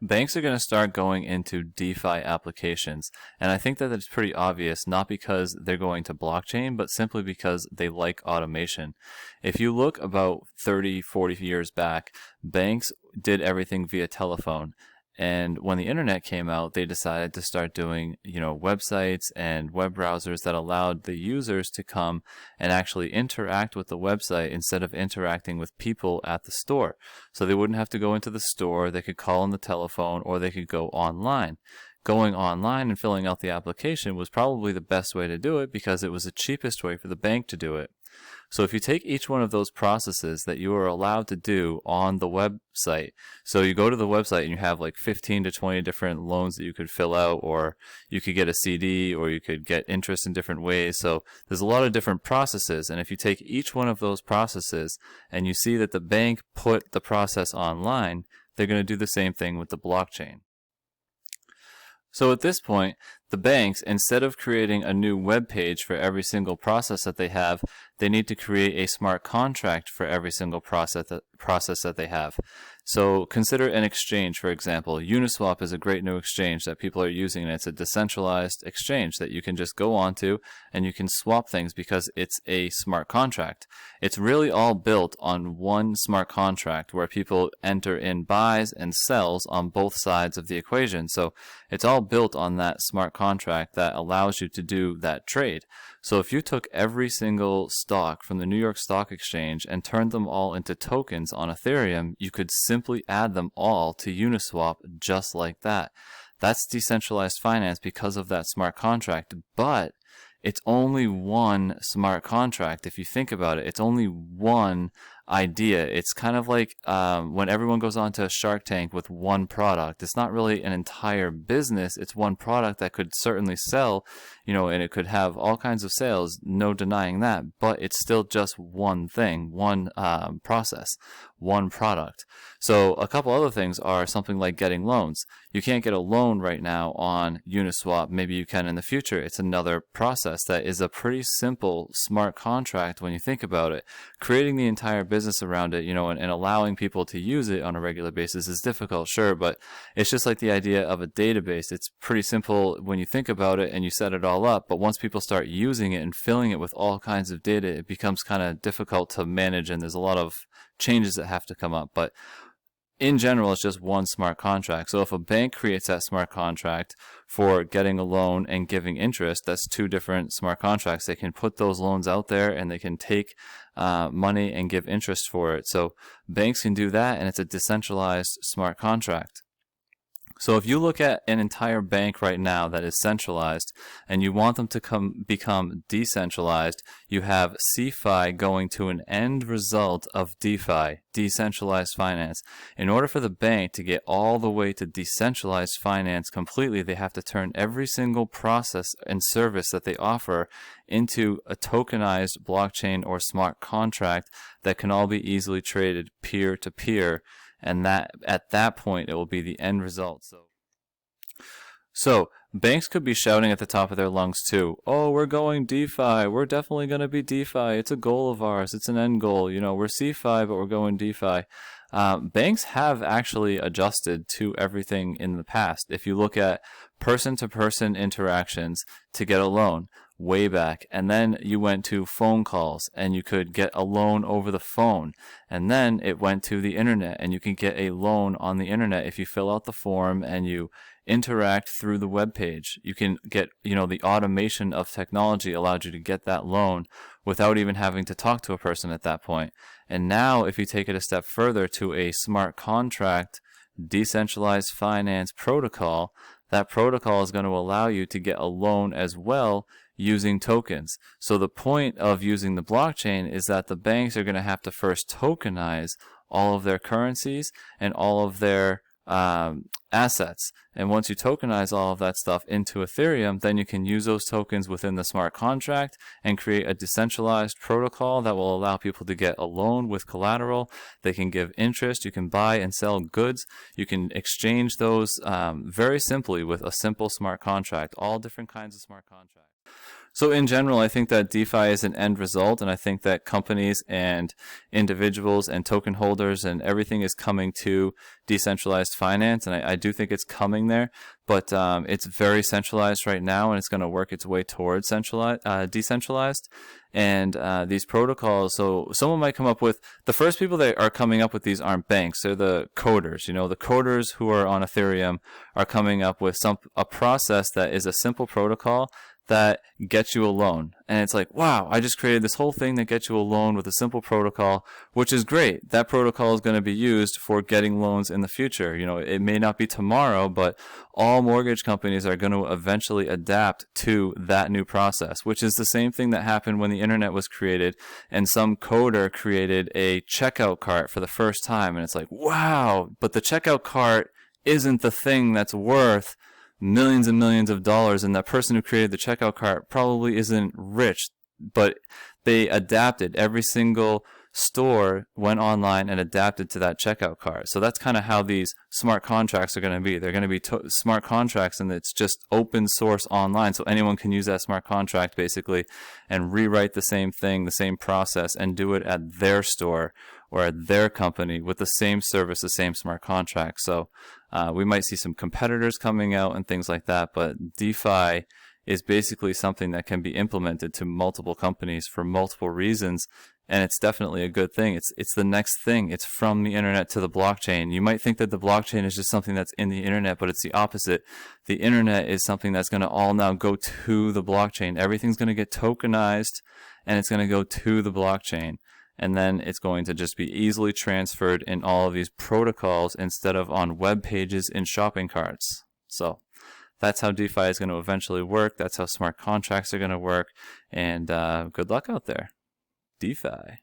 Banks are going to start going into DeFi applications. And I think that it's pretty obvious, not because they're going to blockchain, but simply because they like automation. If you look about 30, 40 years back, banks did everything via telephone. And when the internet came out, they decided to start doing, websites and web browsers that allowed the users to come and actually interact with the website instead of interacting with people at the store. So they wouldn't have to go into the store, they could call on the telephone, or they could go online. Going online and filling out the application was probably the best way to do it because it was the cheapest way for the bank to do it. So if you take each one of those processes that you are allowed to do on the website, so you go to the website and you have like 15 to 20 different loans that you could fill out, or you could get a CD, or you could get interest in different ways. So there's a lot of different processes, and if you take each one of those processes and you see that the bank put the process online, they're going to do the same thing with the blockchain. So at this point, the banks, instead of creating a new web page for every single process that they have, they need to create a smart contract for every single process that they have. So consider an exchange, for example. Uniswap is a great new exchange that people are using, and it's a decentralized exchange that you can just go onto and you can swap things because it's a smart contract. It's really all built on one smart contract where people enter in buys and sells on both sides of the equation. So it's all built on that smart contract that allows you to do that trade. So if you took every single stock from the New York Stock Exchange and turned them all into tokens on Ethereum, you could simply add them all to Uniswap just like that. That's decentralized finance because of that smart contract, but it's only one smart contract. If you think about it, it's only one idea. It's kind of like when everyone goes on to Shark Tank with one product. It's not really an entire business. It's one product that could certainly sell, and it could have all kinds of sales, no denying that, but it's still just one thing, one process, one product. So a couple other things are something like getting loans. You can't get a loan right now on Uniswap. Maybe you can in the future. It's another process that is a pretty simple smart contract when you think about it. Creating the entire business around it, and allowing people to use it on a regular basis is difficult, sure, but it's just like the idea of a database. It's pretty simple when you think about it and you set it all up, but once people start using it and filling it with all kinds of data, it becomes kind of difficult to manage, and there's a lot of changes that have to come up. But in general, it's just one smart contract. So if a bank creates that smart contract for getting a loan and giving interest, that's two different smart contracts. They can put those loans out there and they can take money and give interest for it. So banks can do that, and it's a decentralized smart contract. So if you look at an entire bank right now that is centralized and you want them to become decentralized, you have CeFi going to an end result of DeFi, decentralized finance. In order for the bank to get all the way to decentralized finance completely, they have to turn every single process and service that they offer into a tokenized blockchain or smart contract that can all be easily traded peer to peer. And that at that point, it will be the end result. So banks could be shouting at the top of their lungs too, oh, we're going DeFi, we're definitely going to be DeFi, it's a goal of ours, it's an end goal, we're CeFi, but we're going DeFi. Banks have actually adjusted to everything in the past. If you look at person-to-person interactions to get a loan, way back, and then you went to phone calls and you could get a loan over the phone, and then it went to the internet and you can get a loan on the internet if you fill out the form and you interact through the web page. You can get, the automation of technology allowed you to get that loan without even having to talk to a person at that point. And now if you take it a step further to a smart contract decentralized finance protocol, that protocol is going to allow you to get a loan as well using tokens. So the point of using the blockchain is that the banks are going to have to first tokenize all of their currencies and all of their assets. And once you tokenize all of that stuff into Ethereum, then you can use those tokens within the smart contract and create a decentralized protocol that will allow people to get a loan with collateral. They can give interest. You can buy and sell goods. You can exchange those very simply with a simple smart contract, all different kinds of smart contracts. So in general, I think that DeFi is an end result, and I think that companies and individuals and token holders and everything is coming to decentralized finance, and I do think it's coming there, but it's very centralized right now, and it's going to work its way towards decentralized. And these protocols, so someone might come up with, the first people that are coming up with these aren't banks, they're the coders. You know, the coders who are on Ethereum are coming up with a process that is a simple protocol that gets you a loan. And it's like, wow, I just created this whole thing that gets you a loan with a simple protocol, which is great. That protocol is going to be used for getting loans in the future. You know, it may not be tomorrow, but all mortgage companies are going to eventually adapt to that new process, which is the same thing that happened when the internet was created and some coder created a checkout cart for the first time. And it's like, wow, but the checkout cart isn't the thing that's worth millions and millions of dollars, and that person who created the checkout cart probably isn't rich, but they adapted. Every single store went online and adapted to that checkout cart. So that's kind of how these smart contracts are going to be. They're going to be smart contracts, and it's just open source online, so anyone can use that smart contract basically and rewrite the same thing, the same process, and do it at their store or at their company with the same service, the same smart contract. So we might see some competitors coming out and things like that, but DeFi is basically something that can be implemented to multiple companies for multiple reasons, and it's definitely a good thing. It's the next thing. It's from the internet to the blockchain. You might think that the blockchain is just something that's in the internet, but it's the opposite. The internet is something that's going to all now go to the blockchain. Everything's going to get tokenized, and it's going to go to the blockchain. And then it's going to just be easily transferred in all of these protocols instead of on web pages in shopping carts. So that's how DeFi is going to eventually work. That's how smart contracts are going to work. And good luck out there. DeFi.